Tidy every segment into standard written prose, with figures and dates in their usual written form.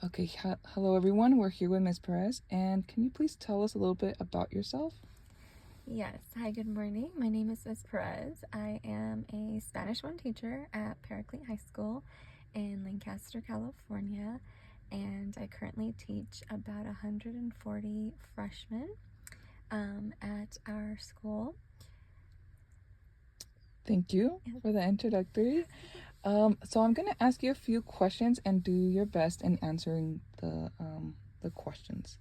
Okay, hello everyone. We're here with Miss Perez, and can you please tell us a little bit about yourself? Yes. Hi, good morning. My name is Miss Perez. I am a Spanish 1 teacher at Perez High School in Lancaster, California, and I currently teach about 140 freshmen at our school. Thank you Yes. for the introductory. So I'm gonna ask you a few questions and do your best in answering the questions.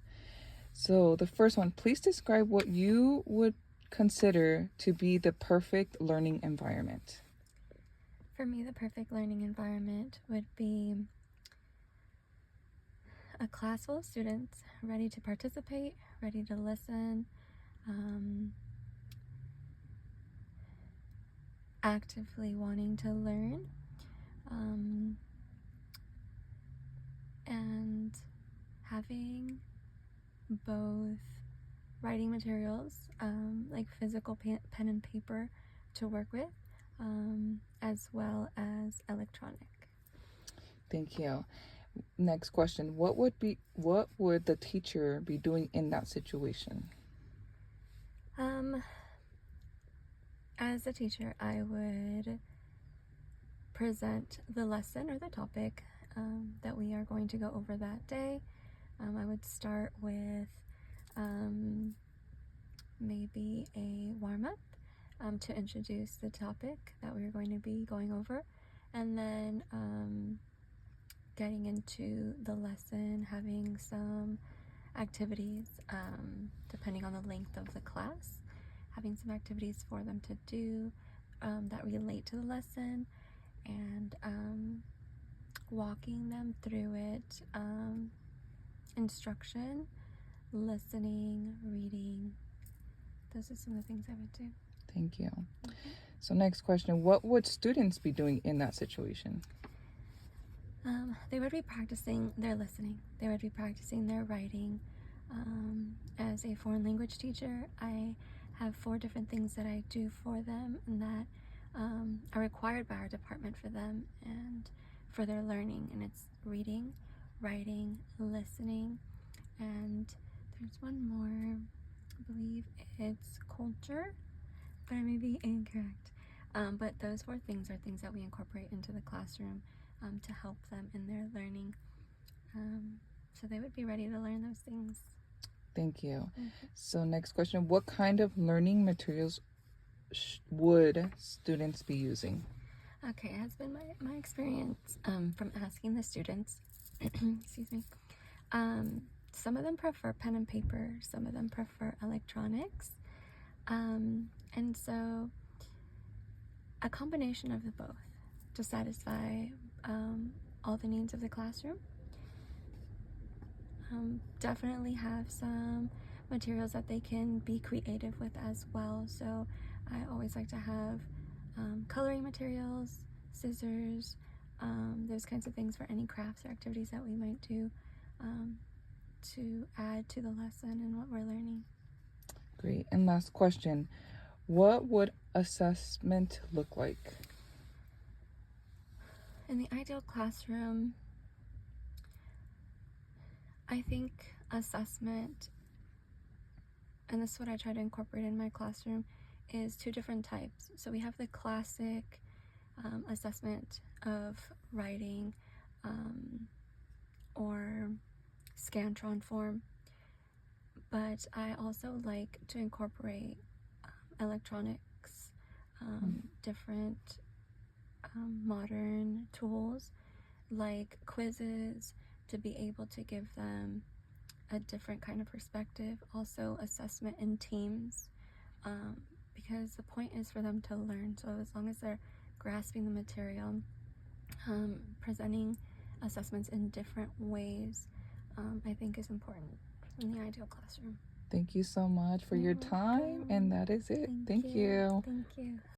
So the first one, please describe what you would consider to be the perfect learning environment. For me, the perfect learning environment would be a class full of students ready to participate, ready to listen, actively wanting to learn, and having both writing materials, like physical pen and paper to work with, as well as electronic. Thank you. Next question. What would the teacher be doing in that situation? As a teacher, I would present the lesson or the topic that we are going to go over that day. I would start with maybe a warm-up to introduce the topic that we're going to be going over, and then getting into the lesson, having some activities depending on the length of the class, having some activities for them to do that relate to the lesson, and walking them through it, instruction, listening, reading. Those are some of the things I would do. Thank you. So next question, what would students be doing in that situation? They would be practicing their listening. They would be practicing their writing. As a foreign language teacher, I have 4 different things that I do for them and that are required by our department for them and for their learning. And it's reading, writing, listening, and there's one more. I believe it's culture, but I may be incorrect. But those 4 things are things that we incorporate into the classroom to help them in their learning. So they would be ready to learn those things. Thank you. So next question, what kind of learning materials would students be using? Okay, it has been my experience from asking the students, excuse me, some of them prefer pen and paper, some of them prefer electronics, and so a combination of the both to satisfy all the needs of the classroom. Definitely have some materials that they can be creative with as well. So I always like to have coloring materials, scissors, those kinds of things for any crafts or activities that we might do to add to the lesson and what we're learning. Great. And last question, what would assessment look like? In the ideal classroom, I think assessment, and this is what I try to incorporate in my classroom, is 2 different types. So we have the classic assessment of writing or Scantron form, but I also like to incorporate electronics, different modern tools like quizzes to be able to give them a different kind of perspective. Also assessment in teams, because the point is for them to learn. So as long as they're grasping the material, presenting assessments in different ways, I think is important in the ideal classroom. Thank you so much for your time, and that is it. Thank you. Thank you.